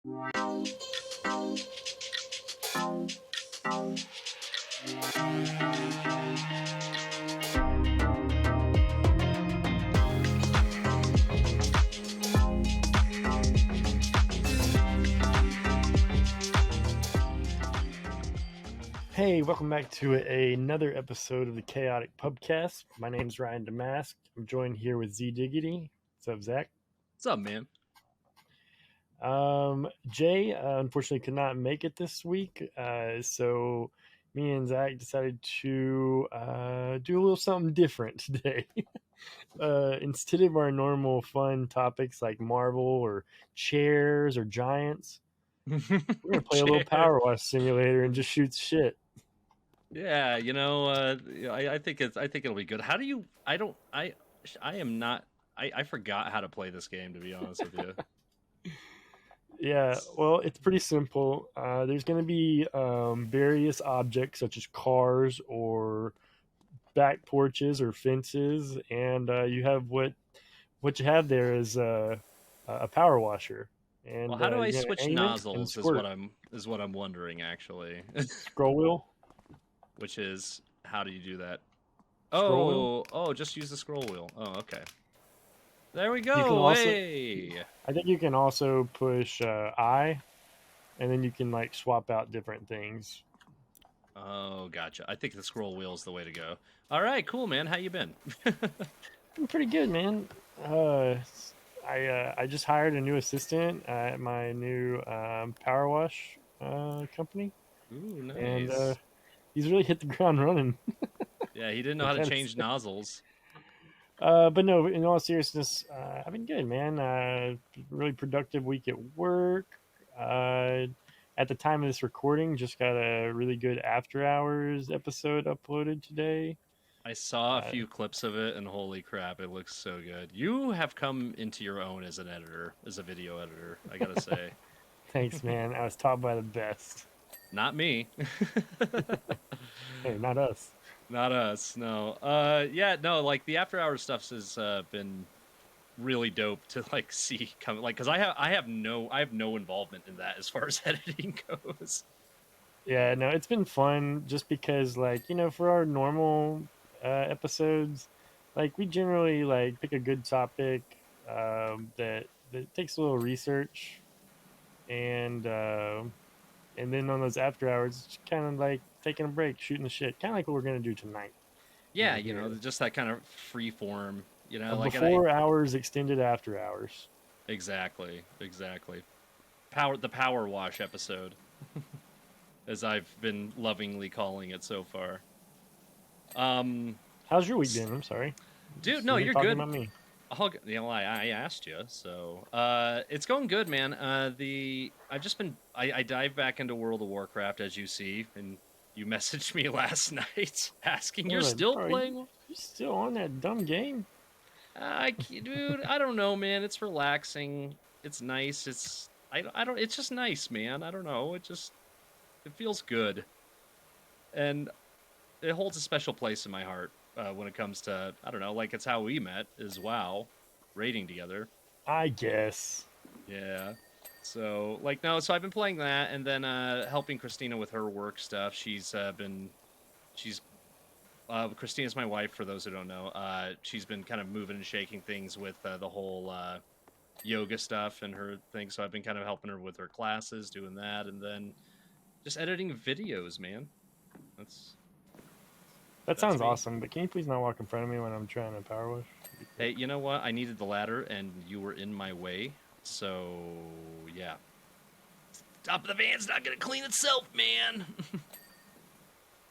Hey, welcome back to another episode of the Chaotic Pubcast. My name's Ryan Damask. I'm joined here with Z Diggity. What's up, Zach? What's up, man? Jay, unfortunately, could not make it this week, so me and Zach decided to do a little something different today. Instead of our normal fun topics like Marvel or chairs or giants, we're gonna play a little Powerwash Simulator and just shoot shit. Yeah, I think it'll be good. How do you? I am not. I forgot how to play this game, to be honest with you. Yeah, well, it's pretty simple. There's going to be various objects such as cars or back porches or fences, and you have what you have there is a power washer. And Well, how do I you're gonna switch aim it and nozzles? squirt. Is what I'm wondering actually. Scroll wheel. Which is how do you do that? Scroll wheel. Oh, just use the scroll wheel. Oh, okay. There we You can go. also, Hey. I think you can also push I, and then you can like swap out different things. Oh, gotcha. I think the scroll wheel is the way to go. All right, cool, man. How you been? I'm pretty good, man. I just hired a new assistant at my new power wash company, Ooh, nice. and he's really hit the ground running. Yeah, he didn't know how to change nozzles. But no, in all seriousness, I've been good, man. Really productive week at work. At the time of this recording, just got a really good after hours episode uploaded today. I saw a few clips of it, and holy crap, it looks so good. You have come into your own as an editor, as a video editor, I gotta say. Thanks, man. I was taught by the best. Not me. Hey, not us. Not us, no. Yeah, no, like the after hours stuff has been really dope to like see come, like, because I have no involvement in that as far as editing goes. Yeah, no, it's been fun just because, like, for our normal episodes, like, we generally, like, pick a good topic that takes a little research, and then on those after hours, it's kind of like taking a break, shooting the shit, kind of like what we're going to do tonight. Yeah, just that kind of free form, like before hours, extended after hours. Exactly. The power wash episode. As I've been lovingly calling it so far. How's your week been? I'm sorry, dude. No, you're good. About me. I asked you, so it's going good, man. I've just been I dived back into World of Warcraft, as you see, and you messaged me last night asking you're still playing. You're still on that dumb game. Dude, I don't know, man. It's relaxing. It's nice. I don't. It's just nice, man. I don't know. It feels good, and it holds a special place in my heart when it comes to, I don't know, like, it's how we met is WoW, raiding together. I guess. Yeah. So so I've been playing that, and then helping Christina with her work stuff. Christina's my wife, for those who don't know. She's been kind of moving and shaking things with the whole yoga stuff and her thing. So I've been kind of helping her with her classes, doing that, and then just editing videos, man. That sounds awesome, but can you please not walk in front of me when I'm trying to power wash? Hey, you know what? I needed the ladder, and you were in my way, so yeah. Top of the van's not gonna clean itself, man.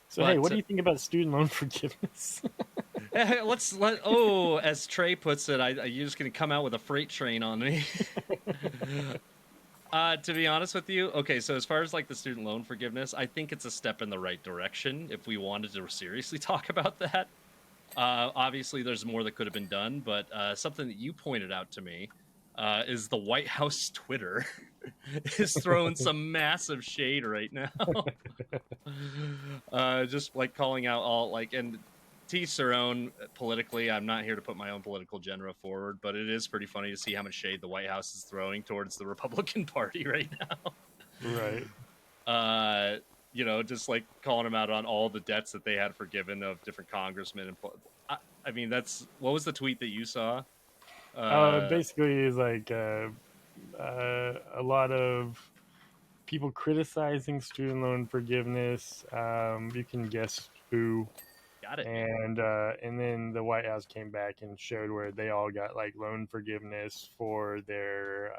So hey, what do you think about student loan forgiveness? As Trey puts it, you're just gonna come out with a freight train on me. To be honest with you, okay, so as far as like the student loan forgiveness, I think it's a step in the right direction if we wanted to seriously talk about that. Obviously, there's more that could have been done, but something that you pointed out to me is the White House Twitter is throwing some massive shade right now. Just like calling out all, like, and to each their own politically. I'm not here to put my own political agenda forward, but it is pretty funny to see how much shade the White House is throwing towards the Republican Party right now. Right. You know, just like calling them out on all the debts that they had forgiven of different congressmen. And I mean, what was the tweet that you saw? Basically, is like a lot of people criticizing student loan forgiveness. You can guess who. Got it, man. And then the White House came back and showed where they all got like loan forgiveness for their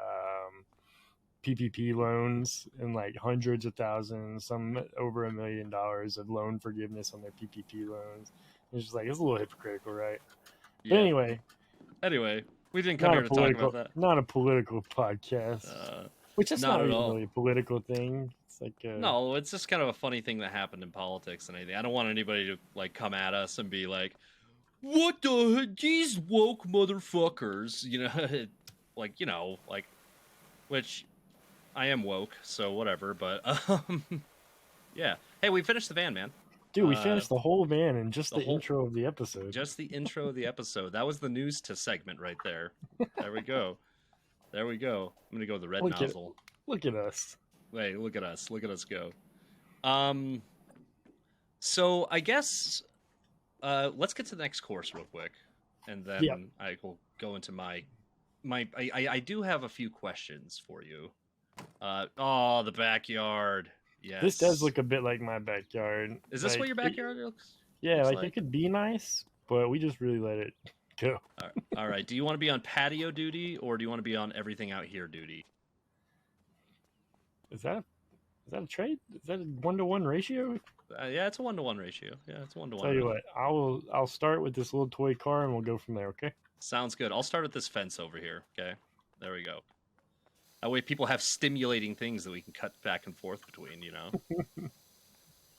PPP loans, and like hundreds of thousands, some over $1 million of loan forgiveness on their PPP loans. It's just like, it's a little hypocritical, right? Yeah. But anyway, we didn't come here to talk about that. Not a political podcast, which is not even really a political thing. It's like no, it's just kind of a funny thing that happened in politics and anything. I don't want anybody to like come at us and be like, "What the these woke motherfuckers?" You know, like which I am woke, so whatever. But yeah. Hey, we finished the van, man. Dude, we finished the whole van in just the intro of the episode. Just the intro of the episode. That was the news to segment right there. There we go. There we go. I'm gonna go with the red nozzle. Look at us. Wait, look at us. Look at us go. So I guess let's get to the next course real quick, and then I will go into my. I do have a few questions for you. The backyard. Yes. This does look a bit like my backyard. Is this what your backyard looks? Yeah, like it could be nice, but we just really let it go. All right. Do you want to be on patio duty, or do you want to be on everything out here duty? Is that a trade? Is that a 1-to-1 ratio? Yeah, it's a 1-to-1 ratio. Yeah, it's 1-to-1. Tell you what, I'll start with this little toy car, and we'll go from there. Okay. Sounds good. I'll start with this fence over here. Okay. There we go. That way people have stimulating things that we can cut back and forth between, you know,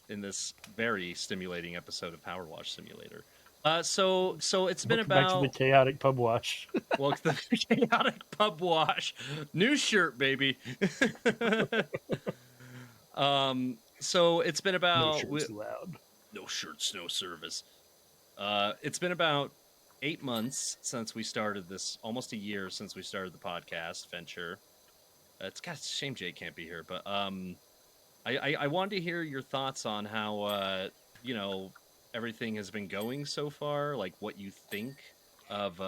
in this very stimulating episode of Powerwash Simulator. So it's been about... Back to the chaotic pub wash. Well, the chaotic pub wash. New shirt, baby. So it's been about... No shirts allowed. No shirts, no service. It's been about 8 months since we started this, almost a year since we started the podcast venture. It's a shame Jake can't be here, but I wanted to hear your thoughts on how everything has been going so far. Like what you think of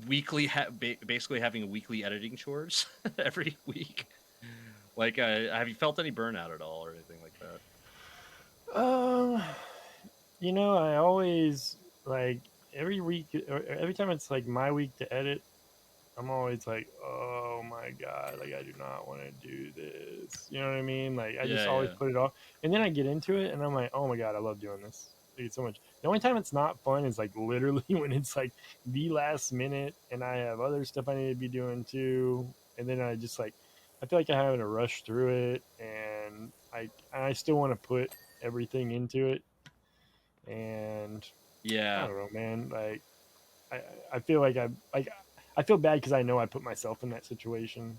weekly, basically having weekly editing chores every week. Like, have you felt any burnout at all or anything like that? I always like every week, or every time it's like my week to edit, I'm always like, oh my god, like I do not want to do this. You know what I mean? Like I just always put it off, and then I get into it, and I'm like, oh my god, I love doing this. It's so much. The only time it's not fun is like literally when it's like the last minute, and I have other stuff I need to be doing too, and then I just like I feel like I'm having to rush through it, and I still want to put everything into it, and I don't know, man. Like I feel like I feel bad because I know I put myself in that situation.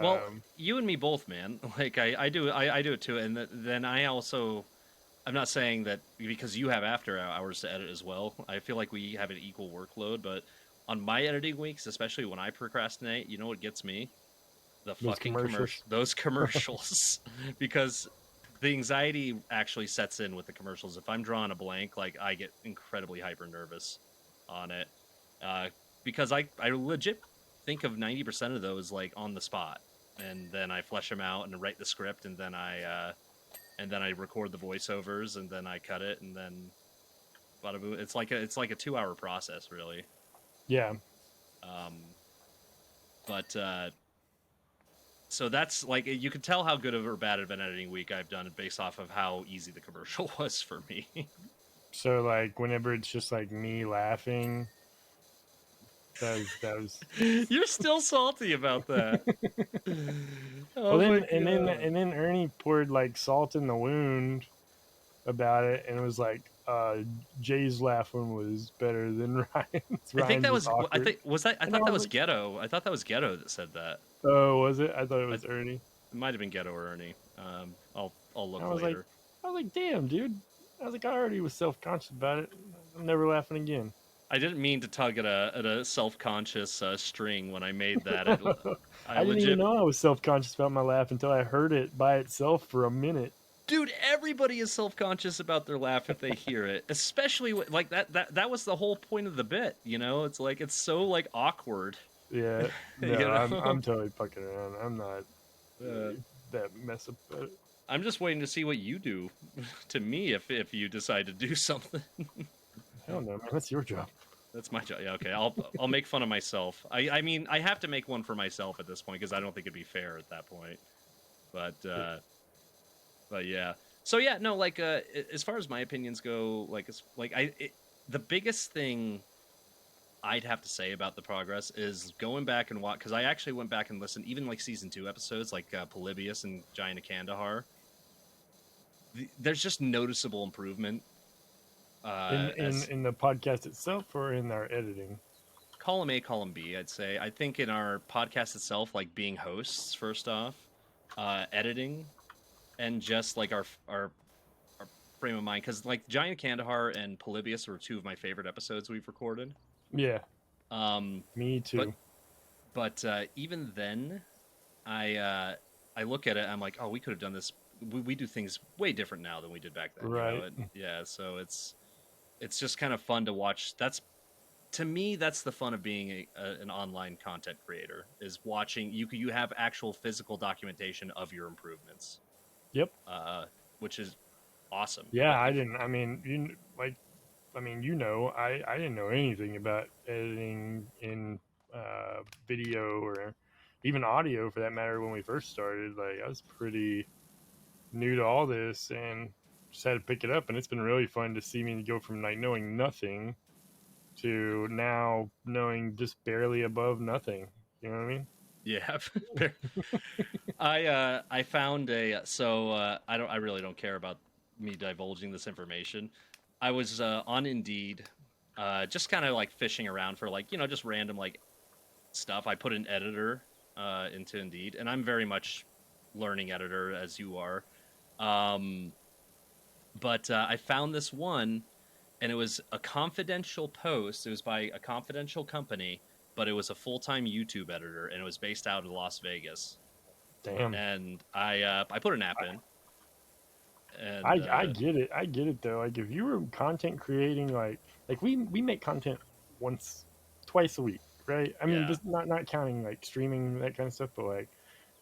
Well, you and me both, man. Like I do it too, and then I also. I'm not saying that because you have after hours to edit as well. I feel like we have an equal workload, but on my editing weeks, especially when I procrastinate, you know what gets me? Those commercials. Because the anxiety actually sets in with the commercials. If I'm drawing a blank, like I get incredibly hyper nervous on it. Because I legit think of 90% of those like on the spot, and then I flesh them out and write the script, and then I record the voiceovers, and then I cut it, and then it's like a 2-hour process, really. Yeah. So that's like you can tell how good or bad of an editing week I've done based off of how easy the commercial was for me. So like whenever it's just like me laughing. That was... You're still salty about that. Then Ernie poured like salt in the wound about it, and it was like Jay's laugh one was better than Ryan's. I think that was awkward. I thought that was Ghetto. I thought that was Ghetto that said that. Oh, was it? I thought it was Ernie. It might have been Ghetto or Ernie. I'll look later. I was like, damn, dude. I was like, I already was self-conscious about it. I'm never laughing again. I didn't mean to tug at a self-conscious string when I made that. I I didn't even legit, know I was self-conscious about my laugh until I heard it by itself for a minute. dude. Everybody is self-conscious about their laugh if they hear it, especially like that. That was the whole point of the bit. You know, it's like it's so like awkward. Yeah, You no, know, I'm totally fucking around. I'm not uh, that mess up about it. I'm just waiting to see what you do to me if you decide to do something. Hell no, man, that's your job. That's my job. Yeah, okay. I'll make fun of myself. I mean, I have to make one for myself at this point because I don't think it'd be fair at that point. But yeah. So yeah, no, like as far as my opinions go, like it's like the biggest thing I'd have to say about the progress is going back and watch, because I actually went back and listened even like season 2 episodes like Polybius and Giant of Kandahar. There's just noticeable improvement. As In the podcast itself or in our editing. column A, column B, I'd say. I think in our podcast itself, like being hosts, first off, editing, and just like our frame of mind, because like Giant Kandahar and Polybius were two of my favorite episodes we've recorded. Yeah, Um, me but too. even then, I look at it, I'm like, oh, we could have done this. We do things way different now than we did back then, you know? Right. And yeah, so it's just kind of fun to watch. That's to me, that's the fun of being an online content creator is watching. You have actual physical documentation of your improvements, Yep. uh, which is awesome. Yeah, I didn't. I mean, I didn't know anything about editing in video or even audio for that matter when we first started. Like, I was pretty new to all this and just had to pick it up. And it's been really fun to see me go from like knowing nothing to now knowing just barely above nothing. You know what I mean? Yeah, I found a I really don't care about me divulging this information. I was on Indeed, just kind of like fishing around for like just random like stuff. I put an editor into Indeed, and I'm very much learning editor as you are. Um, but I found this one, and it was a confidential post. It was by a confidential company, but it was a full time YouTube editor, and it was based out of Las Vegas. Damn. And I put an app in, and I get it. I get it though. Like if you were content creating like we make content once twice a week, right? I mean yeah, just not counting like streaming that kind of stuff, but like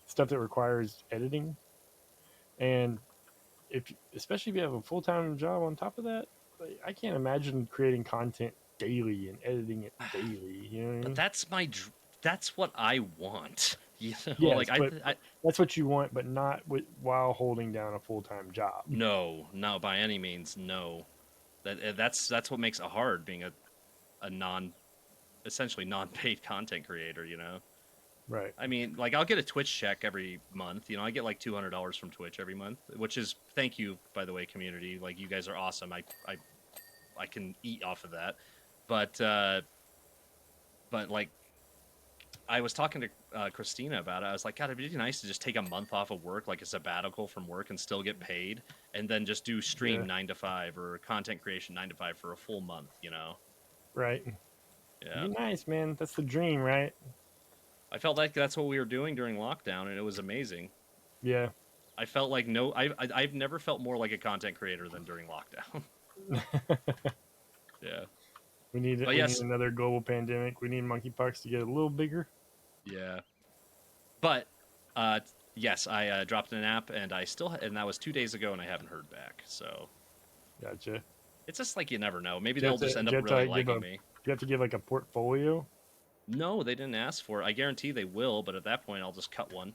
stuff that requires editing. And if especially if you have a full-time job on top of that, like, I can't imagine creating content daily and editing it daily, you know what I but mean? that's what I want. You know, like Yes, but I that's what you want, but not while holding down a full-time job. no, not by any means, no. That's what makes it hard being a non essentially non-paid content creator. You know, Right. I mean, like I'll get a Twitch check every month. You know, I get like $200 from Twitch every month, which is thank you by the way, community. Like you guys are awesome. I can eat off of that, but like I was talking to Christina about it. I was like, God, it'd be nice to just take a month off of work, like a sabbatical from work, and still get paid, and then just do stream Yeah. 9 to 5 or content creation 9 to 5 for a full month. You know? Right. Yeah. Be nice, man. That's the dream, right? I felt like that's what we were doing during lockdown, and it was amazing. Yeah. I felt like I've never felt more like a content creator than during lockdown. Yeah. we need But we need yes, another global pandemic. We need monkeypox to get a little bigger. yeah. But uh, yes, I dropped an app, and and that was 2 days ago, and I haven't heard back. So Gotcha. it's just like you never know. Maybe Do you they'll have to, just end do you up have to really like, liking me. do you have to give like a portfolio? No, they didn't ask for it. I guarantee they will, but at that point, I'll just cut one.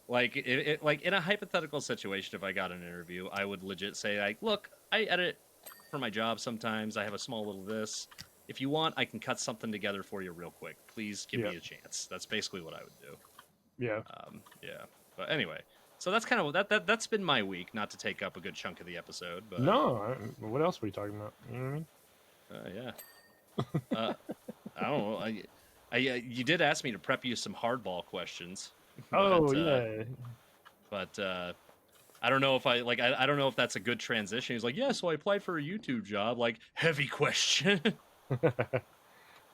Like, like in a hypothetical situation, if I got an interview, I would legit say, like, look, I edit for my job sometimes. I have a small little this. If you want, I can cut something together for you real quick. Please give Yeah. me a chance. That's basically what I would do. Yeah. Yeah. But anyway, so that's kind of that's been my week. Not to take up a good chunk of the episode, but No. What else were we talking about? You know what I mean? yeah. Uh, I don't know. You did ask me to prep you some hardball questions, Oh but yeah. but I don't know if I don't know if that's a good transition. He's like, yeah, so I applied for a YouTube job. Like, heavy question.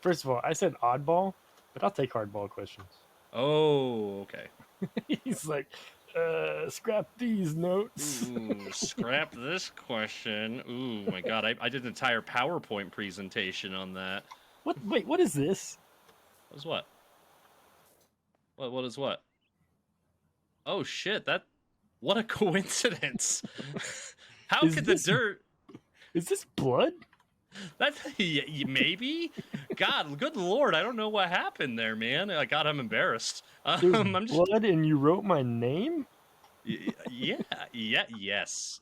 First of all, I said oddball, but I'll take hardball questions. Oh, okay. He's like, scrap these notes. Ooh, scrap this question. Ooh, my God, I did an entire PowerPoint presentation on that. What? Wait, what is this? What is what? What is what? Oh shit! What a coincidence. How Is could the this dirt? is this blood? That maybe. God, good lord, I don't know what happened there, man. God, I'm embarrassed. There's I'm just. blood, and you wrote my name. Yeah, yes.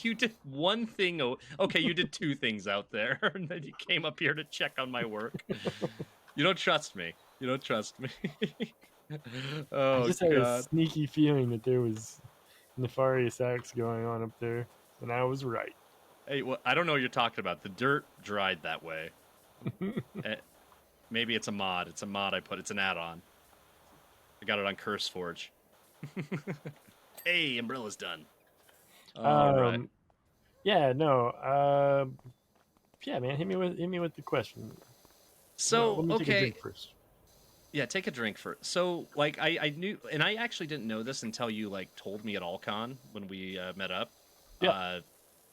You did one thing. Okay, you did two things out there, and then you came up here to check on my work. You don't trust me. You don't trust me. I Oh just had a God. sneaky feeling that there was nefarious acts going on up there, and I was right. Hey, well, I don't know what you're talking about. The dirt dried that way. Eh, Maybe it's a mod. It's a mod I put. It's an add-on. I got it on CurseForge. Hey, umbrella's done. All right. um, yeah, no, yeah, man, hit me with the question. Well, So, let me take a okay. drink first. Yeah, take a drink first. So, like, I knew, and I actually didn't know this until you, like, told me at AllCon when we met up. Yeah, Uh,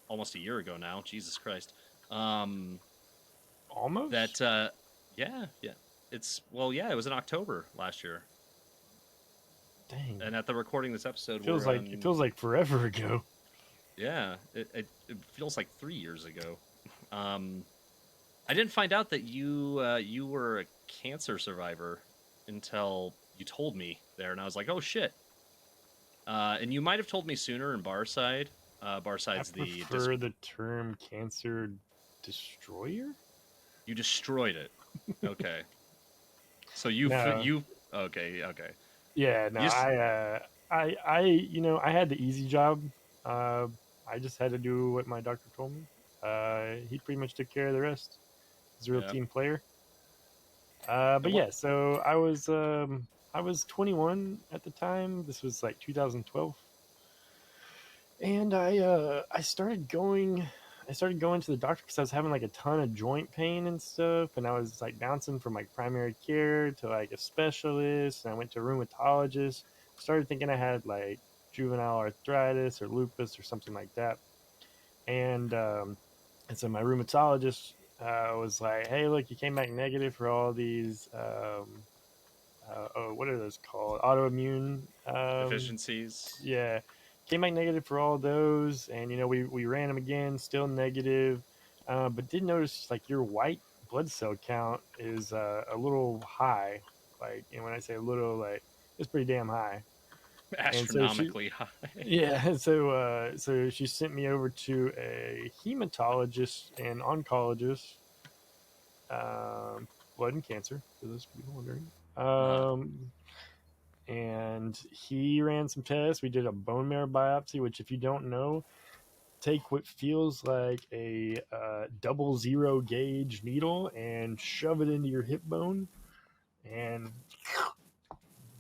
Almost a year ago now. Jesus Christ. Um, almost. that, yeah. Yeah, it was in October last year. Dang, And at the recording this episode, feels we're like it on. feels like forever ago. Yeah, it feels like 3 years ago. Um, I didn't find out that you were a cancer survivor until you told me there, and I was like, oh shit. And you might have told me sooner in Barside. I Barside's prefer the term cancer destroyer. you destroyed it. Okay, so No, you okay. yeah, no, You just you know, I had the easy job. Uh, I just had to do what my doctor told me. He pretty much took care of the rest. He's a real yeah. team player. And But what yeah, so I was 21 at the time. This was like 2012, and I started going to the doctor because I was having like a ton of joint pain and stuff, and I was like bouncing from like primary care to like a specialist, and I went to a rheumatologist. Started thinking I had like juvenile arthritis or lupus or something like that, and so my rheumatologist was like, "Hey, look, you came back negative for all these oh, what are those called? Autoimmune. deficiencies. Yeah, came back negative for all those, and you know we ran them again, still negative, but did notice like your white blood cell count is a little high. Like, and when I say a little, like it's pretty damn high. And so she, Astronomically high. yeah, so she sent me over to a hematologist and oncologist, blood and cancer for those people wondering. Uh, And he ran some tests. We did a bone marrow biopsy, which, if you don't know, take what feels like a 00 gauge needle and shove it into your hip bone and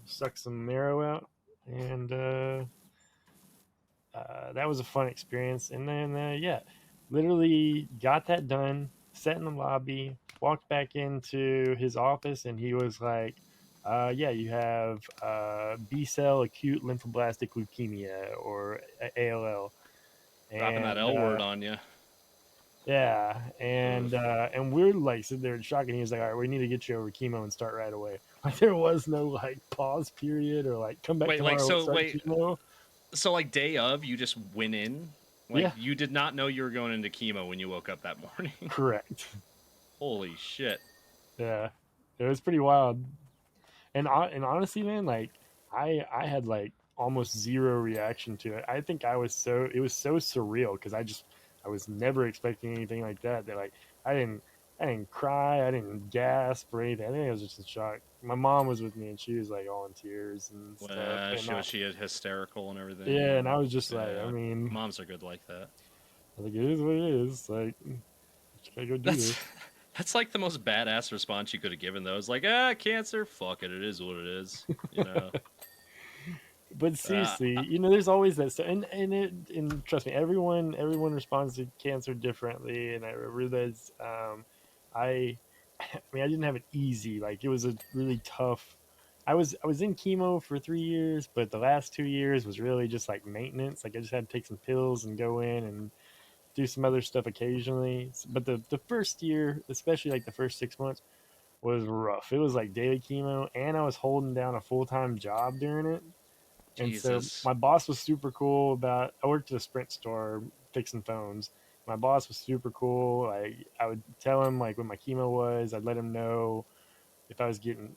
suck some marrow out. And that was a fun experience. And then, yeah, literally got that done, sat in the lobby, walked back into his office, and he was like, yeah, you have B cell acute lymphoblastic leukemia, or ALL. Dropping that And L word on you. yeah, Ugh. and we're like sitting there in shock, and he was like, "All right, we need to get you over chemo and start right away." Like, there was no like pause period or like come back Wait, like tomorrow and so. start Wait, chemo. so like day of, you just went in. Like Yeah, you did not know you were going into chemo when you woke up that morning. correct. Holy shit. Yeah, it was pretty wild. And honestly, man, like I had like almost zero reaction to it. I think it was so surreal because I was never expecting anything like that. That like I didn't cry, I didn't gasp or anything. I think I was just in shock. My mom was with me and she was like all in tears and stuff. Well, she had hysterical and everything, Yeah, and I and was just like, I yeah, mean, moms are good like that. I think it is what it is. Like, just gotta go do That's this. that's like the most badass response you could have given though. It's like, cancer, fuck it, it is what it is. You know. But Uh, seriously, there's always that stuff, and trust me, everyone responds to cancer differently, and I realize, I, I mean, I didn't have it easy. Like it was a really tough. I was in chemo for 3 years, but the last 2 years was really just like maintenance. Like I just had to take some pills and go in and do some other stuff occasionally. But the first year, especially like the first 6 months, was rough. It was like daily chemo, and I was holding down a full time job during it. And so Jesus, my boss was super cool about. I worked at a Sprint store fixing phones. My boss was super cool. Like I would tell him like when my chemo was. I'd let him know if I was getting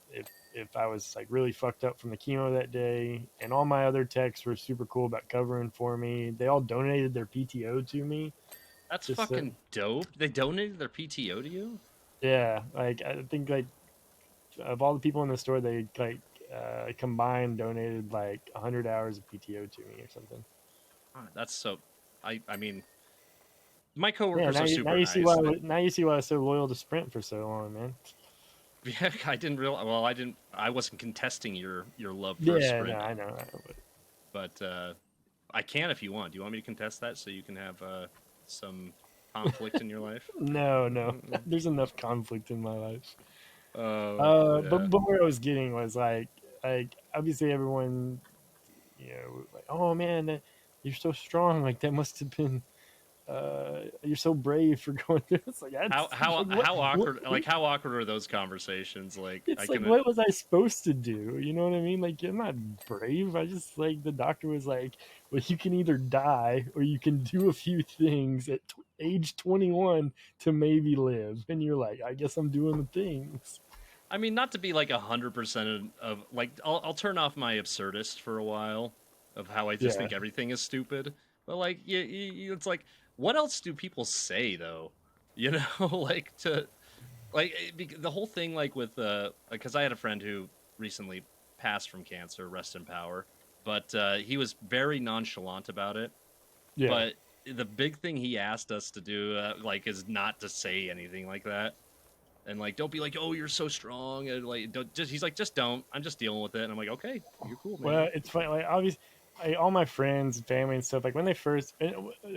if I was like really fucked up from the chemo that day. And all my other techs were super cool about covering for me. They all donated their PTO to me. that's Just so, fucking dope. They donated their PTO to you. yeah, like I think like of all the people in the store, they like combined donated like 100 hours of PTO to me or something. That's so. I mean, my Yeah, coworkers now are you, now super you see why nice. now you see why I was so loyal to Sprint for so long, man. Yeah, I didn't realize. Well, I didn't. I wasn't contesting your love for Yeah, no, Sprint, I know. But but I can if you want. Do you want me to contest that so you can have some conflict in your life? no, no, there's enough conflict in my life. Yeah. But where I was getting was like obviously everyone, like, oh man, you're so strong. Like that must have been you're so brave for going through. It's like How that's how like how what awkward? Like how awkward are those conversations? Like I it's like can. what was I supposed to do? You know what I mean? Like I'm not brave. I just like the doctor was like, well, you can either die or you can do a few things at age 21 to maybe live. And you're like, I guess I'm doing the things. I mean, not to be like 100% of like. I'll turn off my absurdist for a while of how I just Yeah, think everything is stupid. But like, it's like, what else do people say though? You know, like to like the whole thing like with because I had a friend who recently passed from cancer, rest in power, but he was very nonchalant about it. yeah. But the big thing he asked us to do like is not to say anything like that, and like don't be like, oh, you're so strong, and like don't just he's like, just don't, I'm just dealing with it. And I'm like, okay, you're cool, man. Well, it's funny. Like obviously, all my friends, family, and stuff. Like when they first,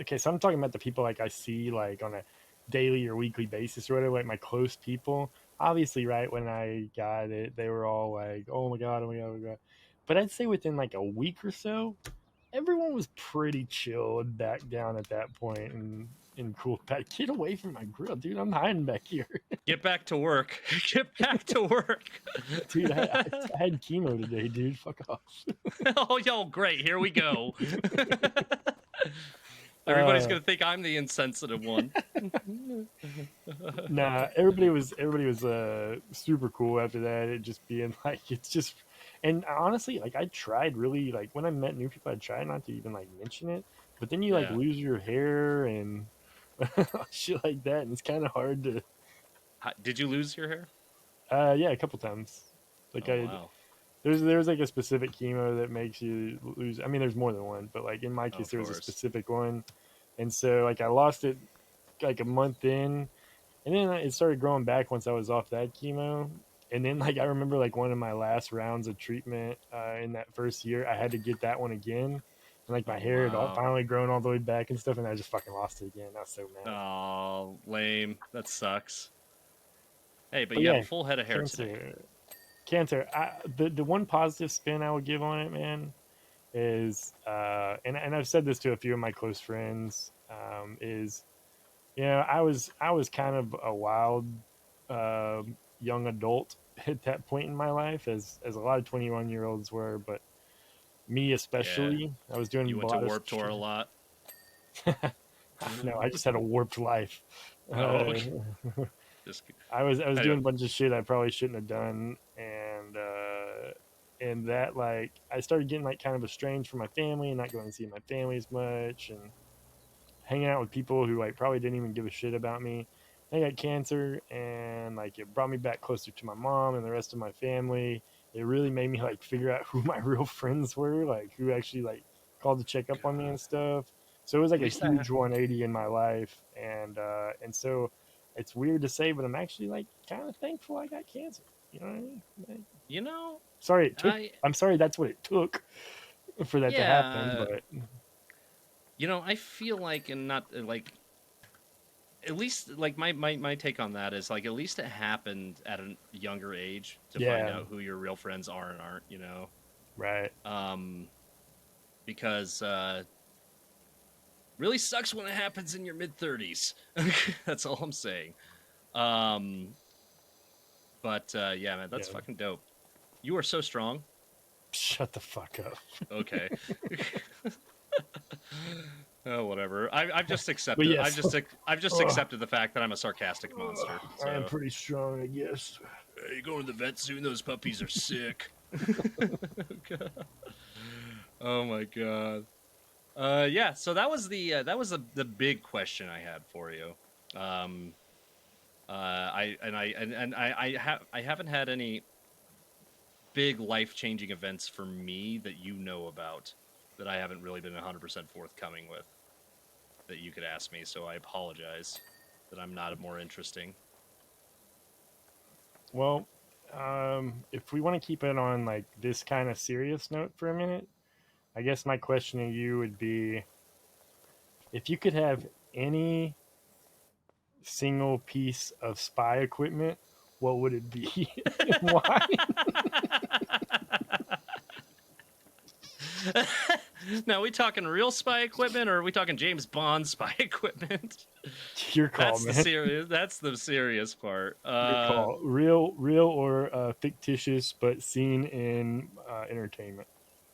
okay, so I'm talking about the people like I see like on a daily or weekly basis or whatever. Like my close people. Obviously, right when I got it, they were all like, "Oh my god, oh my god, oh my god." But I'd say within like a week or so, everyone was pretty chill and back down at that point and cool. Back, get away from my grill, dude. I'm hiding back here, Get back to work. Get back to work. dude. I had chemo today, dude. Fuck off. Oh, yo, great, here we go. Everybody's Uh, gonna think I'm the insensitive one. Nah, everybody was super cool after that. It just being like it's just, and honestly, like I tried really like when I met new people, I tried not to even like mention it, but then you like Yeah. lose your hair and shit like that, and it's kind of hard to. Did you lose your hair? Yeah, a couple times. Like Oh wow. there's like a specific chemo that makes you lose. I mean, there's more than one, but like in my Oh, case, of there was a course. specific one, and so like I lost it like a month in, and then it started growing back once I was off that chemo. And then like I remember like one of my last rounds of treatment in that first year, I had to get that one again, and like my Oh hair had wow. finally grown all the way back and stuff, and I just fucking lost it again. I was so mad. Oh, lame. That sucks. Hey, but But you have a yeah, full head of hair today. cancer, cancer. The one positive spin I would give on it, man, is and I've said this to a few of my close friends, is I was kind of a wild uh, young adult at that point in my life, as a lot of 21-year-olds were, but me Yeah. especially. I was doing You a went to lot of Warp Tour a lot. no, I just had a warped life. Oh, Uh, okay. Just I was anyway. doing a bunch of shit I probably shouldn't have done, and that like I started getting like kind of estranged from my family and not going to see my family as much, and hanging out with people who like probably didn't even give a shit about me. I got cancer, and like it brought me back closer to my mom and the rest of my family. It really made me like figure out who my real friends were, like who actually like called to check up on me God. and stuff. So it was like At a least that. huge 180 in my life, and so it's weird to say, but I'm actually like kind of thankful I got cancer. You know what I mean? Like, You know, sorry it took. I I'm sorry that's what it took. for that to happen, Yeah, but I feel like, and not like, at least like my take on that is like at least it happened at a younger age to find yeah, out who your real friends are and aren't, right. um because really sucks when it happens in your mid 30s. That's all I'm saying. um but yeah, man, that's Yeah. fucking dope. You are so strong. Shut the fuck up. Okay. Oh, whatever. I've just But accepted. yes, I've just accepted the fact that I'm a sarcastic monster. I am So, pretty strong, I guess. hey, you going to the vet soon? Those puppies are sick. Oh my god. Yeah. So that was the big question I had for you. Um. I haven't had any big life changing events for me that you know about that I haven't really been 100% forthcoming with that you could ask me. So I apologize that I'm not more interesting. Well, if we want to keep it on like this kind of serious note for a minute, I guess my question to you would be if you could have any single piece of spy equipment, what would it be and why? Now, are we talking real spy equipment or are we talking James Bond spy equipment? Your call, That's the man. serious. That's the serious part. Your call. Real or fictitious, but seen in entertainment.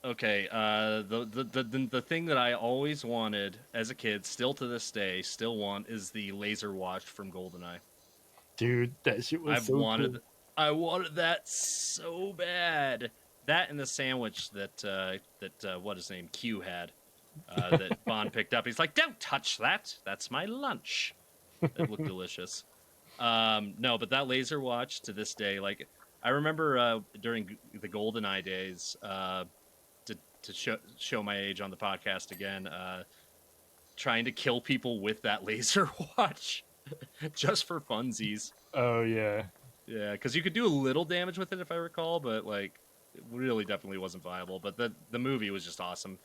Okay. The thing that I always wanted as a kid, still to this day, still want, is the laser watch from GoldenEye. Dude, that shit was I've so cool. wanted, I wanted that so bad. That and the sandwich that what his name Q had, that Bond picked up. He's like, "Don't touch that. That's my lunch." It looked delicious. No, but that laser watch to this day, like I remember during the GoldenEye days, to show my age on the podcast again, trying to kill people with that laser watch just for funsies. Oh yeah. Yeah, because you could do a little damage with it if I recall, but like it really definitely wasn't viable. But the movie was just awesome.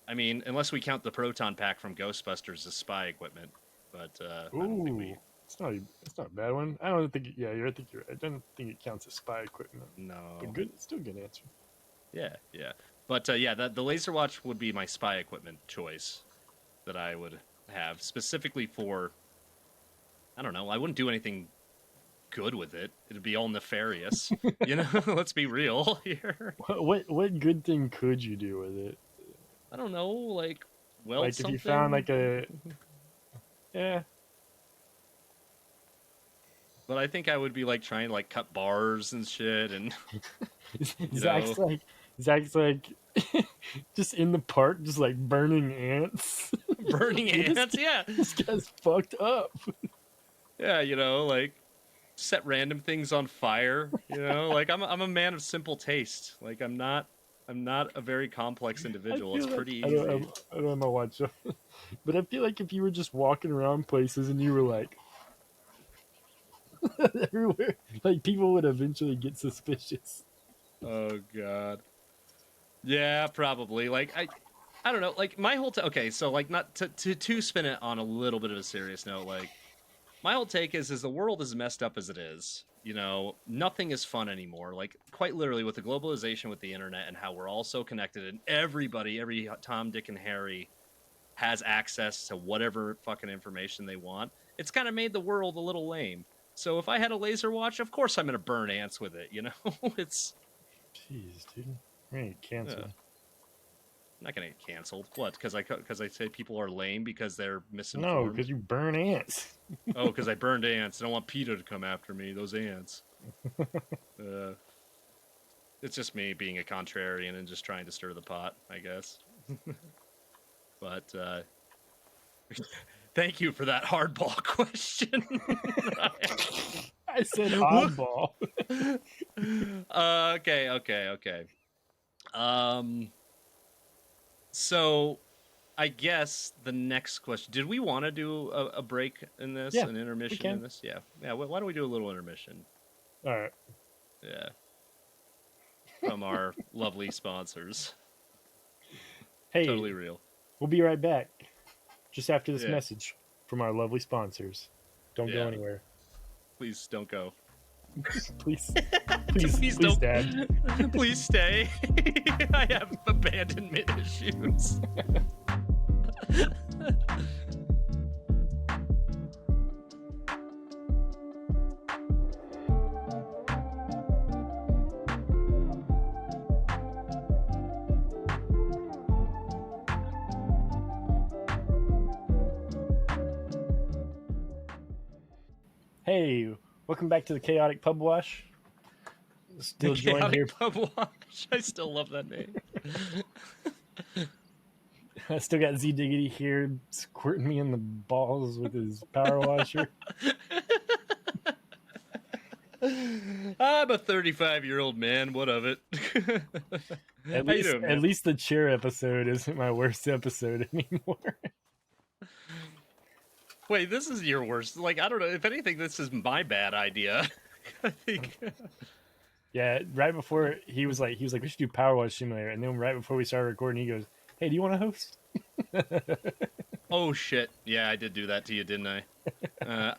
I mean, unless we count the proton pack from Ghostbusters as spy equipment, but I don't think Ooh, we. it's not a bad one. I don't think. Yeah, I think you're. I don't think it counts as spy equipment. But No. good, still a good answer. Yeah, yeah. But yeah, the laser watch would be my spy equipment choice that I would have specifically for. I don't know. I wouldn't do anything good with it. It'd be all nefarious. Let's be real here. What good thing could you do with it? I don't know, like weld Like if you found something. like a yeah. But I think I would be like trying to like cut bars and shit, and you Zach's know, like Zach's like just in the park, just like burning ants. burning Dude, ants. Yeah, this guy's fucked up. yeah. Like set random things on fire. Like I'm a man of simple taste. Like I'm not a very complex I individual. It's feel like pretty easy. I don't know watch, but I feel like if you were just walking around places and you were like everywhere, like people would eventually get suspicious. Oh god. Yeah, probably. Like I don't know. Like my whole okay. So like not to spin it on a little bit of a serious note. Like my whole take is the world is messed up as it is. Nothing is fun anymore. Like quite literally with the globalization, with the internet, and how we're all so connected, and everybody, every Tom, Dick, and Harry has access to whatever fucking information they want. It's kind of made the world a little lame. So if I had a laser watch, of course I'm gonna burn ants with it. It's Jeez, dude, we're gonna get canceled. I'm not gonna get canceled. What? Because I say people are lame because they're No, misinformed. because you burn ants. Oh, because I burned ants. I don't want PETA to come after me. Those ants. Uh, it's just me being a contrarian and just trying to stir the pot, I guess. But thank you for that hardball question. I said oddball. Okay. So I guess the next question. Did we want to do a break in this, Yeah, an we intermission in can. this? Yeah. Why don't we do a little intermission? All right. Yeah. from our lovely sponsors. Hey, Totally real. we'll be right back just after this Yeah. message from our lovely sponsors. Don't go Yeah. anywhere. Please don't go. Please, Please please, don't. Dad. Please stay. I have abandonment issues. Hey, welcome back to the Chaotic Pub Wash. The Still joined here. Chaotic Pub Wash. I still love that name. I still got Z Diggity here squirting me in the balls with his power washer. I'm a 35-year-old man. What of it? How you doing, At man? least the cheer episode isn't my worst episode anymore. Wait, this is your worst. Like, I don't know. If anything, this is my bad idea. I think. Yeah, right before he was like, we should do Powerwash Simulator, and then right before we started recording, he goes, "Hey, do you want to host?" Oh shit! Yeah, I did do that to you, didn't I?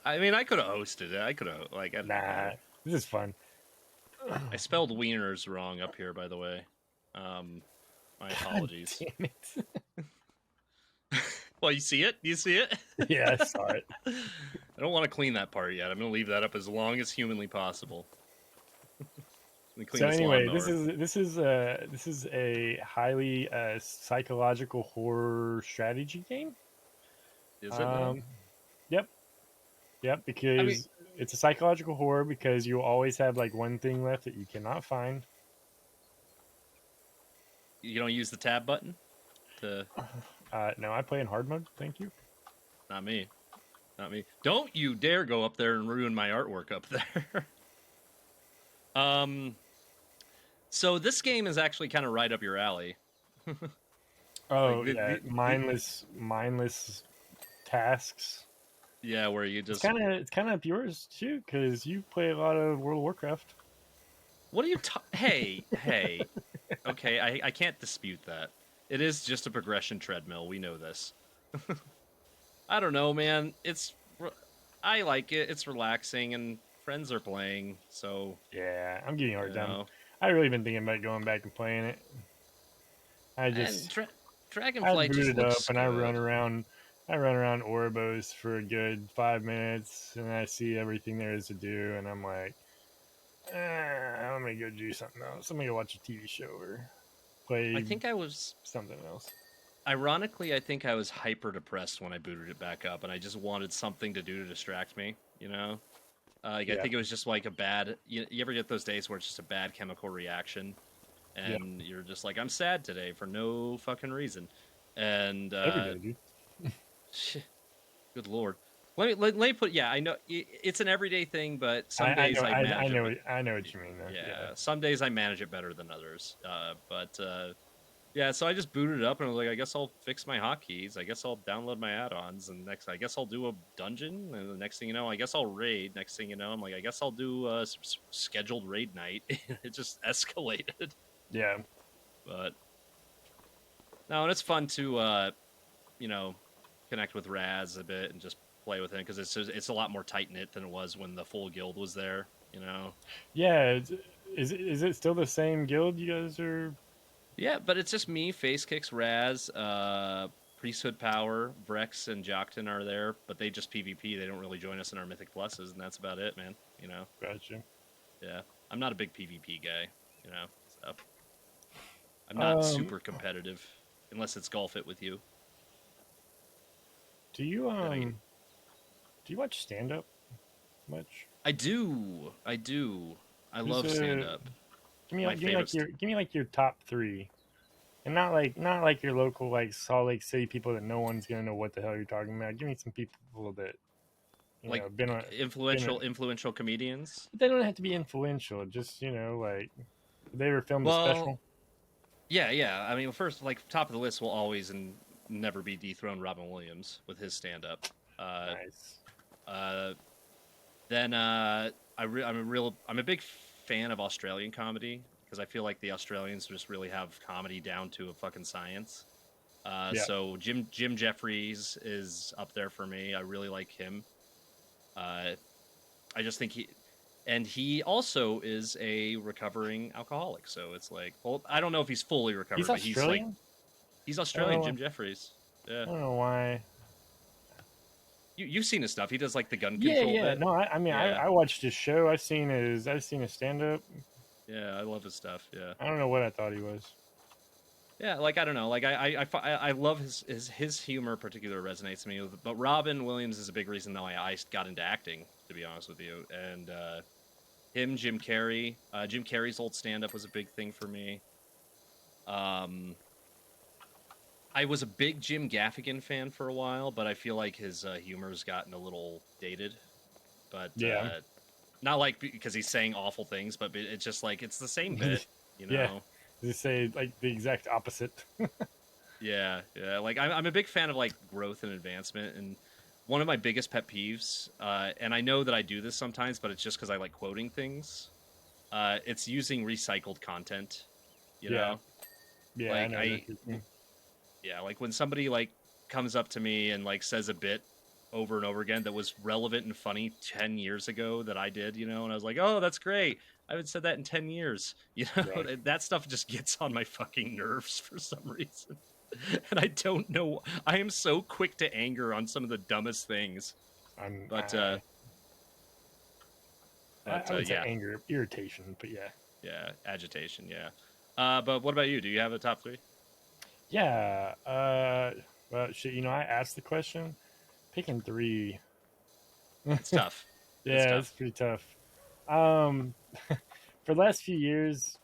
I mean, I could have hosted it. I could have like. Nah, this is fun. I spelled wieners wrong up here, by the way. My apologies. Damn it. Well, you see it? You see it? Yeah, I saw it. I don't want to clean that part yet. I'm going to leave that up as long as humanly possible. So anyway, this is a highly psychological horror strategy game. Is it now? Yep, because it's a psychological horror because you always have like one thing left that you cannot find. You don't use the tab button to. No, I play in hard mode. Thank you. Not me. Not me. Don't you dare go up there and ruin my artwork up there. So this game is actually kind of right up your alley. Oh, yeah, mindless tasks. Yeah, where you just it's kind of up yours too because you play a lot of World of Warcraft. What are you hey. Okay, I can't dispute that. It is just a progression treadmill. We know this. I don't know, man. I like it. It's relaxing, and friends are playing. So yeah, I'm getting hard time. I really been thinking about going back and playing it. Dragonflight just looks and good. I run around Orebos for a good 5 minutes, and I see everything there is to do, and I'm like, I'm gonna go do something else. I'm gonna go watch a TV show or play. I think I was something else. Ironically, I think I was hyper depressed when I booted it back up, and I just wanted something to do to distract me. You know, I think it was just like a bad. You ever get those days where it's just a bad chemical reaction, and you're just like, I'm sad today for no fucking reason, and every day, dude. Shit, good lord. Let me put. Yeah, I know it's an everyday thing, but some days I manage it. I know what you mean. Though. Yeah, some days I manage it better than others. Yeah, so I just booted it up and I was like, I guess I'll fix my hotkeys. I guess I'll download my add-ons, and I guess I'll do a dungeon. And the next thing you know, I guess I'll raid. Next thing you know, I'm like, I guess I'll do a scheduled raid night. It just escalated. Yeah. But no, and it's fun to, connect with Raz a bit and just play with him because it's a lot more tight knit than it was when the full guild was there. You know. Yeah. Is it still the same guild you guys are? Yeah, but it's just me, Face Kicks, Raz, Priesthood Power, Vrex, and Jokton are there, but they just PvP. They don't really join us in our Mythic Pluses, and that's about it, man. You know. Gotcha. Yeah, I'm not a big PvP guy. You know, so I'm not super competitive unless it's Golf It with you. Do you watch stand up much? I do. I love stand up. Give me like your top 3, and not like your local like Salt Lake City people that no one's gonna know what the hell you're talking about. Give me some people that influential comedians. But they don't have to be influential. Just like they ever filmed a special. Yeah. I mean, first, like top of the list will always and never be dethroned Robin Williams with his stand up. Nice. Then I'm a big fan of Australian comedy, because I feel like the Australians just really have comedy down to a fucking science. Yeah. So Jim Jeffries is up there for me. I really like him. I just think he also is a recovering alcoholic. So it's like, well, I don't know if he's fully He's recovered, but Australian. he's I don't Australian. know. Jim Jeffries. Yeah, I don't know why. you've seen his stuff. He does like the gun Yeah, control yeah. bit. No, I mean, Yeah, I watched his show. I've seen his stand up. yeah, I love his stuff. Yeah. I don't know what I thought he was. Yeah, like I don't know, like I love his humor. Particular resonates to me. But Robin Williams is a big reason why I got into acting, to be honest with you. And him, Jim Carrey, Jim Carrey's old stand up was a big thing for me. Um, I was a big Jim Gaffigan fan for a while, but I feel like his humor's gotten a little dated. But Yeah, not like because he's saying awful things, but it's just like it's the same bit, you yeah. know. They say like the exact opposite. Yeah, yeah. Like I'm a big fan of like growth and advancement, and one of my biggest pet peeves, and I know that I do this sometimes, but it's just because I like quoting things. It's using recycled content. You Yeah, know, yeah. I like know that. yeah, like when somebody like comes up to me and like says a bit over and over again that was relevant and funny 10 years ago that I did, and I was like, oh, that's great. I haven't said that in 10 years. Right. That stuff just gets on my fucking nerves for some reason. And I don't know. I am so quick to anger on some of the dumbest things. I'm. But I would say yeah, anger, irritation, but yeah. yeah, agitation, yeah. But what about you? Do you have a top three? Yeah. Well, shit. I asked the question. Picking three. It's tough. It's Yeah, it's tough. pretty tough. Um, for the last few years,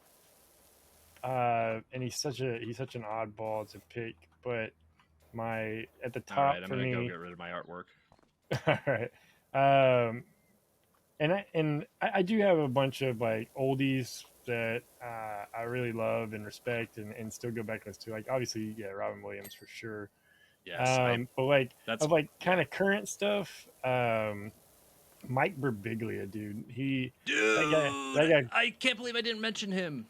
and he's such an oddball to pick, but my at the All right, top I'm for gonna go me. get rid of my artwork. All right. Um, and I do have a bunch of like oldies that I really love and respect and still go back to. Like obviously, yeah, Robin Williams for sure. Yes, I. But like That's of like kind yeah, of current stuff, Mike Birbiglia, dude. That guy, dude. that guy, I can't believe I didn't mention him.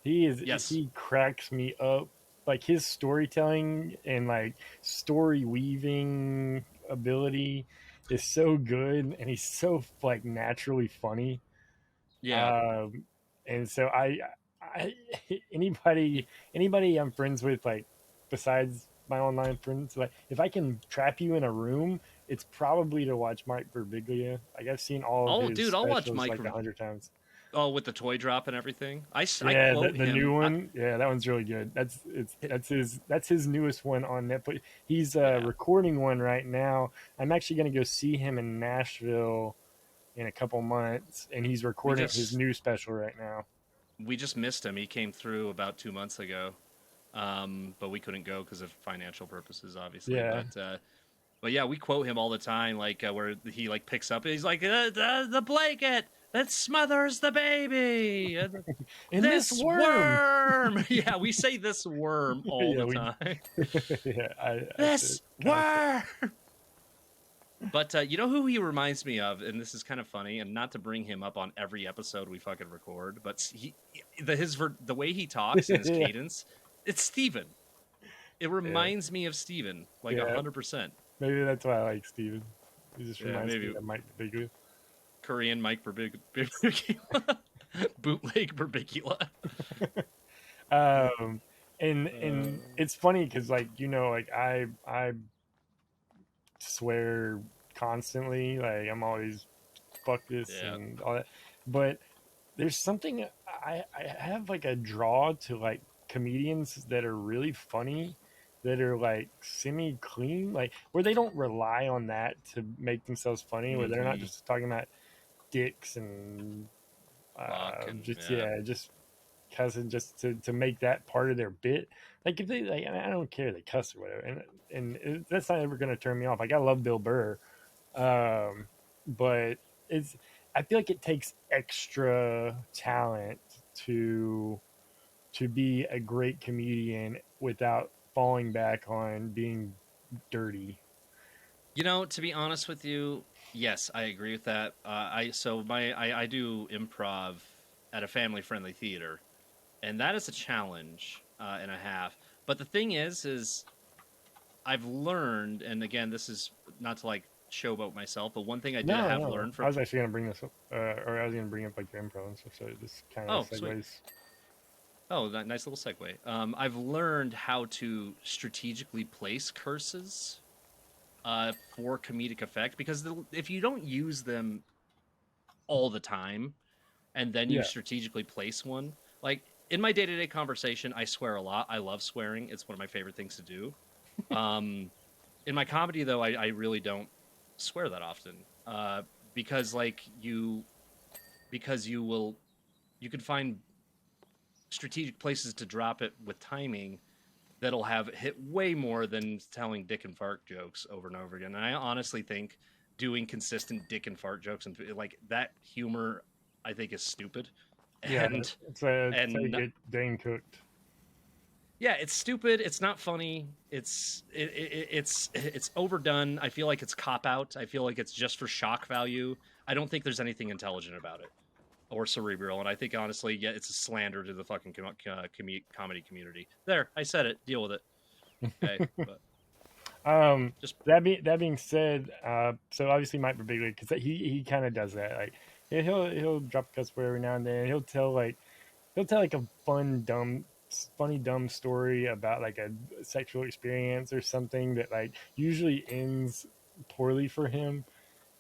Yes. he cracks me up. Like his storytelling and like story weaving ability is so good, and he's so like naturally funny. Yeah. Um, and so I anybody I'm friends with, like besides my online friends, like if I can trap you in a room, it's probably to watch Mike Birbiglia. Like I've seen all of Oh, his dude, I'll watch specials Mike. like 100 times. Oh, with the toy drop and everything. I Yeah, quote the new him. one, yeah, that one's really good. That's his newest one on Netflix. He's Yeah. recording one right now. I'm actually going to go see him in Nashville in a couple months, and he's We recording his just new special right now. we just missed him. He came through about 2 months ago. But we couldn't go because of financial purposes, obviously. Yeah, But yeah, we quote him all the time, like where he like picks up, he's like the blanket that smothers the baby, and this this worm. worm. Yeah, we say this worm all Yeah, the we. time. Yeah, I say This it constantly. worm. But you know who he reminds me of, and this is kind of funny, and not to bring him up on every episode we fucking record, but the way he talks and his Yeah, cadence, it's Steven. It yeah, reminds me of Steven, like yeah. 100%. Maybe that's why I like Steven. He just Yeah, reminds me maybe of Mike Birbiglia. Korean Mike Berbigula, bootleg Berbigula. Um, and Uh, it's funny because like like I swear constantly. Like I'm always fuck this yeah, and all that, but there's something I have like a draw to like comedians that are really funny, that are like semi clean, like where they don't rely on that to make themselves funny, where they're not mm-hmm. just talking about dicks and Fuck and just yeah, yeah, just cussing just to make that part of their bit. Like if they like, I don't care they cuss or whatever, that's not ever gonna turn me off. Like I love Bill Burr, um, but it's I feel like it takes extra talent to be a great comedian without falling back on being dirty. to be honest with you, yes, I agree with that. I do improv at a family friendly theater. and that is a challenge and a half. But the thing is I've learned, and again, this is not to like showboat myself, but one thing I did No, have no. learned I from was actually gonna bring this up, or I was gonna bring up like your improv and stuff. So this kind of oh sweet segues. oh nice little segue. I've learned how to strategically place curses for comedic effect because if you don't use them all the time and then you Yeah, strategically place one, like in my day-to-day conversation, I swear a lot. I love swearing. It's one of my favorite things to do. um in my comedy though, I really don't swear that often because like you can find strategic places to drop it with timing that'll have hit way more than telling dick and fart jokes over and over again. And I honestly think doing consistent dick and fart jokes and like that humor, I think is stupid. yeah. And It's how you and get Dane cooked. yeah, it's stupid. It's not funny. It's overdone. I feel like it's cop out. I feel like it's just for shock value. I don't think there's anything intelligent about it or cerebral. And I think honestly, yeah, it's a slander to the fucking comedy community. There, I said it. Deal with it. Okay, but just That being said, so obviously Mike Birbiglia, because he kind of does that. Like he'll drop a cuss word every now and then. He'll tell like a funny dumb story about like a sexual experience or something that like usually ends poorly for him.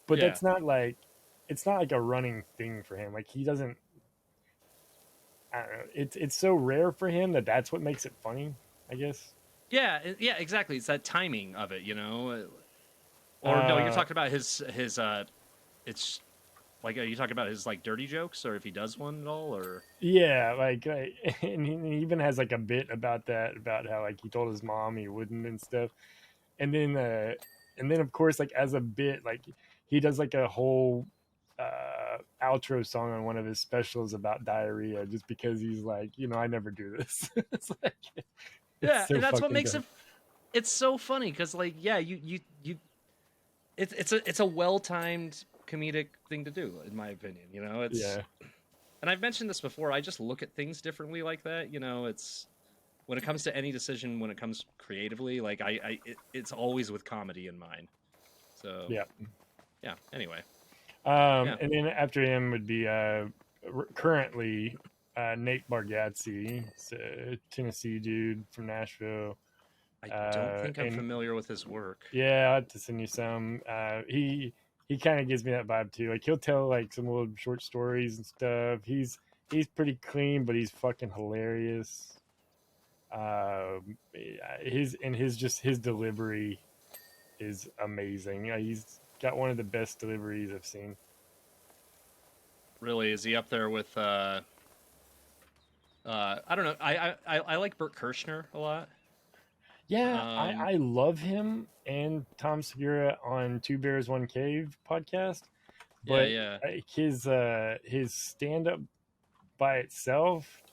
But yeah, that's not like it's not like a running thing for him. Like he doesn't. I don't know. It's so rare for him that that's what makes it funny. I guess. yeah, exactly. It's that timing of it, you know. Or no, you're Uh, talking about his. It's like, are you talking about his like dirty jokes, or if he does one at all, or Yeah, and he even has like a bit about that, about how like he told his mom he wouldn't and stuff, and then of course like as a bit like he does like a whole outro song on one of his specials about diarrhea just because he's like, I never do this. It's like it's yeah, so and that's what fucking makes dumb. it. It's so funny because like yeah, you it's a well timed comedic thing to do, in my opinion. You know, it's Yeah, and I've mentioned this before. I just look at things differently like that. You know, it's when it comes to any decision, when it comes creatively, like it's always with comedy in mind. So yeah. yeah. Anyway, yeah, And then after him would be currently Nate Bargatze, it's a Tennessee dude from Nashville. I don't think I'm And familiar with his work. yeah, I have to send you some. He kind of gives me that vibe too. Like he'll tell like some little short stories and stuff. He's pretty clean, but he's fucking hilarious. His delivery is amazing. He's got one of the best deliveries I've seen. Really, is he up there with? I don't know. I like Bert Kirshner a lot. Yeah, Um, I love him and Tom Segura on Two Bears One Cave podcast, yeah, but yeah. his stand up by itself,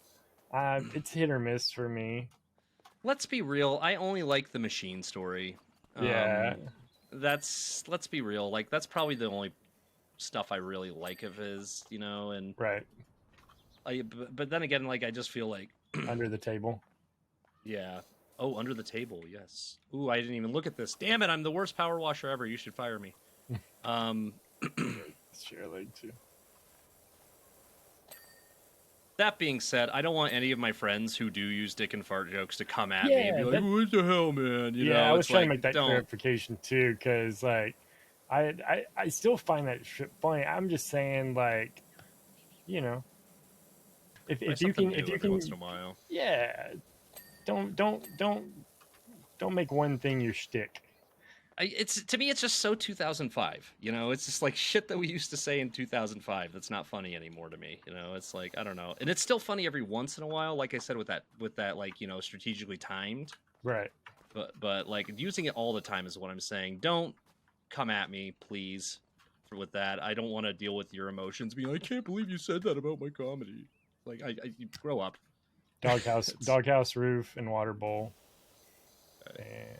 it's hit or miss for me. Let's be real. I only like the machine story. Yeah, Um, that's let's be real. Like that's probably the only stuff I really like of his. You know, and right but then again, like I just feel like under the table. yeah. Oh, under the table, yes. Ooh, I didn't even look at this. Damn it, I'm the worst power washer ever. You should fire me. Um, Share a leg too. that being said, I don't want any of my friends who do use dick and fart jokes to come at me and be Yeah, like, "What the hell, man?" You yeah. I know, was it's trying to like, make that don't. clarification too, because like I still find that shit funny. I'm just saying like, you know, Try something if new you every once can, in a while. yeah, don't make one thing your shtick. It's to me, it's just so 2005. You know, it's just like shit that we used to say in 2005. That's not funny anymore to me. You know, it's like I don't know, and it's still funny every once in a while. Like I said, with that like strategically timed. Right. But like using it all the time is what I'm saying. Don't come at me, please, with that. I don't want to deal with your emotions. Being, I can't believe you said that about my comedy. Like, you grow up. It's Doghouse roof, and water bowl. And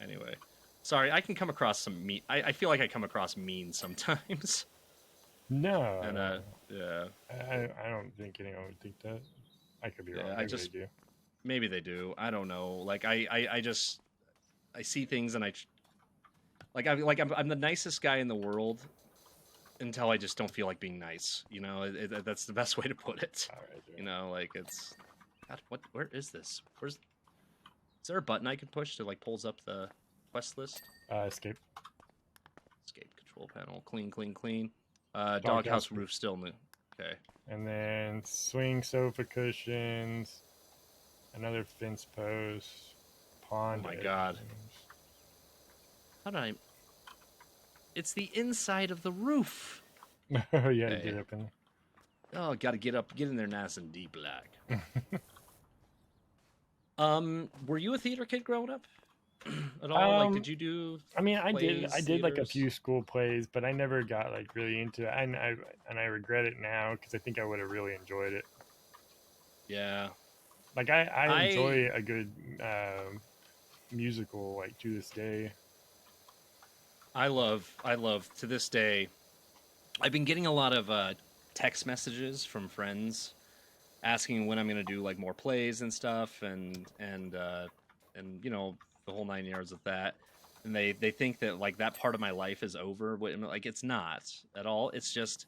anyway. Sorry, I can come across some mean. I feel like I come across mean sometimes. no, And no, yeah, I don't think anyone would think that. I could be wrong. Yeah, Maybe they do. maybe they do. I don't know. Like I just I see things and I'm the nicest guy in the world until I just don't feel like being nice. You know, that's the best way to put it. All right. You know, like it's God. Where is this? Is there a button I can push to like pulls up the quest list? Escape. Escape control panel. Clean, clean, clean. Doghouse Doghouse roof still new. Okay. And then swing sofa cushions. Another fence post. Pond. Oh my God. How did I? It's the inside of the roof. Oh yeah, Okay. get up in. Oh, gotta get in there nice and deep, like. Were you a theater kid growing up at all? Like, did you do? I mean, I did like a theaters? few school plays, but I never got like really into it, and I regret it now because I think I would have really enjoyed it. Yeah. Like I enjoy a good musical, like to this day. I love to this day. I've been getting a lot of text messages from friends asking when I'm going to do like more plays and stuff, and you know, the whole 9 years of that. And they think that like that part of my life is over. Like it's not at all. It's just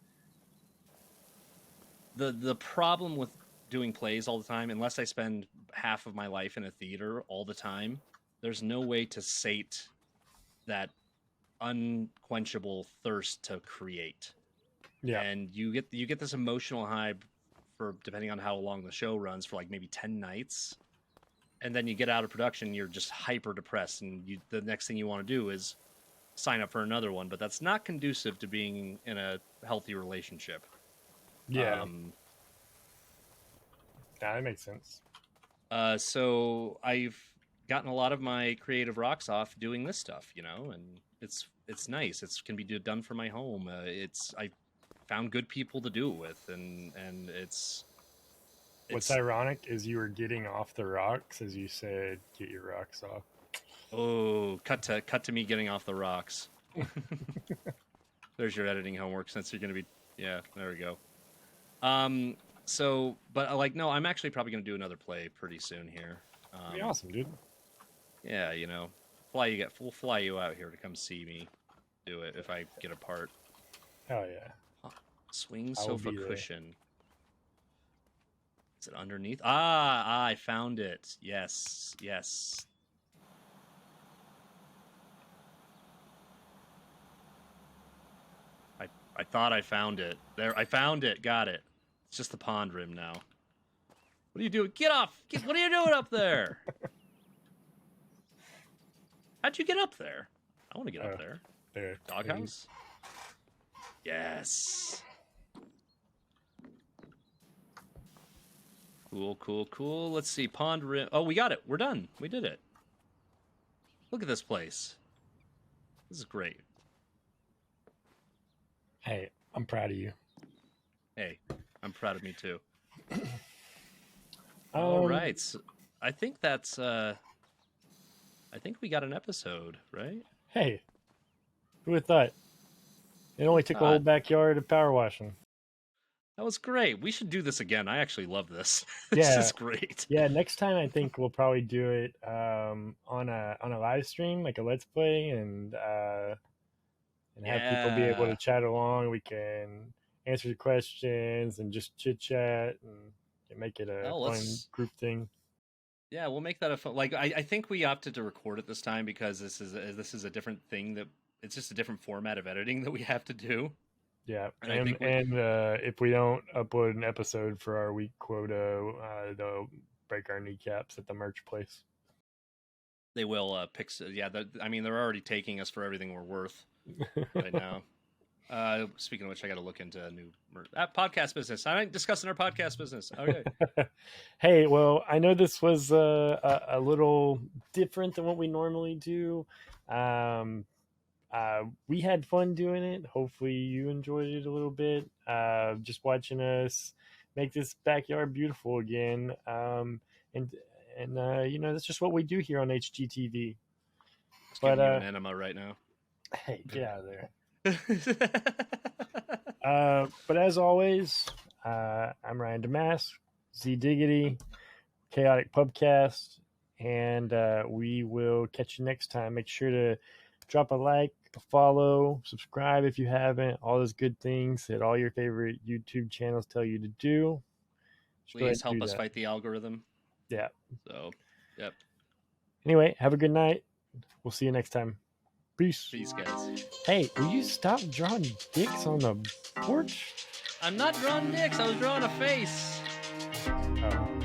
the problem with doing plays all the time, unless I spend half of my life in a theater all the time, there's no way to sate that unquenchable thirst to create. Yeah. And you get this emotional high for, depending on how long the show runs, for like maybe 10 nights. And then you get out of production, you're just hyper depressed, and the next thing you want to do is sign up for another one. But that's not conducive to being in a healthy relationship. Yeah. Yeah, that makes sense. So I've gotten a lot of my creative rocks off doing this stuff, you know, and it's nice. It can be done from my home. I found good people to do it with, and it's what's ironic is you were getting off the rocks as you said, get your rocks off. Oh, cut to me getting off the rocks. There's your editing homework, since you're going to be, yeah, there we go. So, but like, no, I'm actually probably going to do another play pretty soon here. That'd be awesome, dude. Yeah, you know, we'll fly you out here to come see me do it if I get a part. Hell yeah. Swing sofa cushion. Is it underneath? I found it. Yes. I thought I found it. There, I found it. Got it. It's just the pond rim now. What are you doing? Get off! What are you doing up there? How'd you get up there? I want to get up there. There. Doghouse? Yes. Cool. Let's see. Pond rim. Oh, we got it. We're done. We did it. Look at this place. This is great. Hey, I'm proud of you. Hey, I'm proud of me too. All right. So I think that's I think we got an episode, right? Hey, who would have thought? It only took a whole backyard of power washing. That was great. We should do this again. I actually love this. Yeah. This is great. Yeah, next time I think we'll probably do it on a live stream, like a let's play, and have people be able to chat along. We can answer the questions and just chit chat and make it a fun group thing. Yeah, we'll make that a fun. Like I think we opted to record it this time because this is a different thing, that it's just a different format of editing that we have to do. Yeah, and if we don't upload an episode for our week quota, they'll break our kneecaps at the merch place. They will yeah. I mean, they're already taking us for everything we're worth right now. Speaking of which, I got to look into a new podcast business. I ain't discussing our podcast business. Okay. Hey, well, I know this was a little different than what we normally do. We had fun doing it. Hopefully you enjoyed it a little bit. Just watching us make this backyard beautiful again. And you know, that's just what we do here on HGTV. Just giving you an enema right now. Hey, get out of there. But as always, I'm Ryan Damas. Z Diggity, Chaotic Pubcast, and we will catch you next time. Make sure to drop a like, a follow, subscribe if you haven't, all those good things that all your favorite YouTube channels tell you to do. Just go ahead Please and help do us that. fight the algorithm. Yeah. So, yep. Anyway, have a good night. We'll see you next time. Peace. Peace, guys. Hey, will you stop drawing dicks on the porch? I'm not drawing dicks. I was drawing a face. Oh.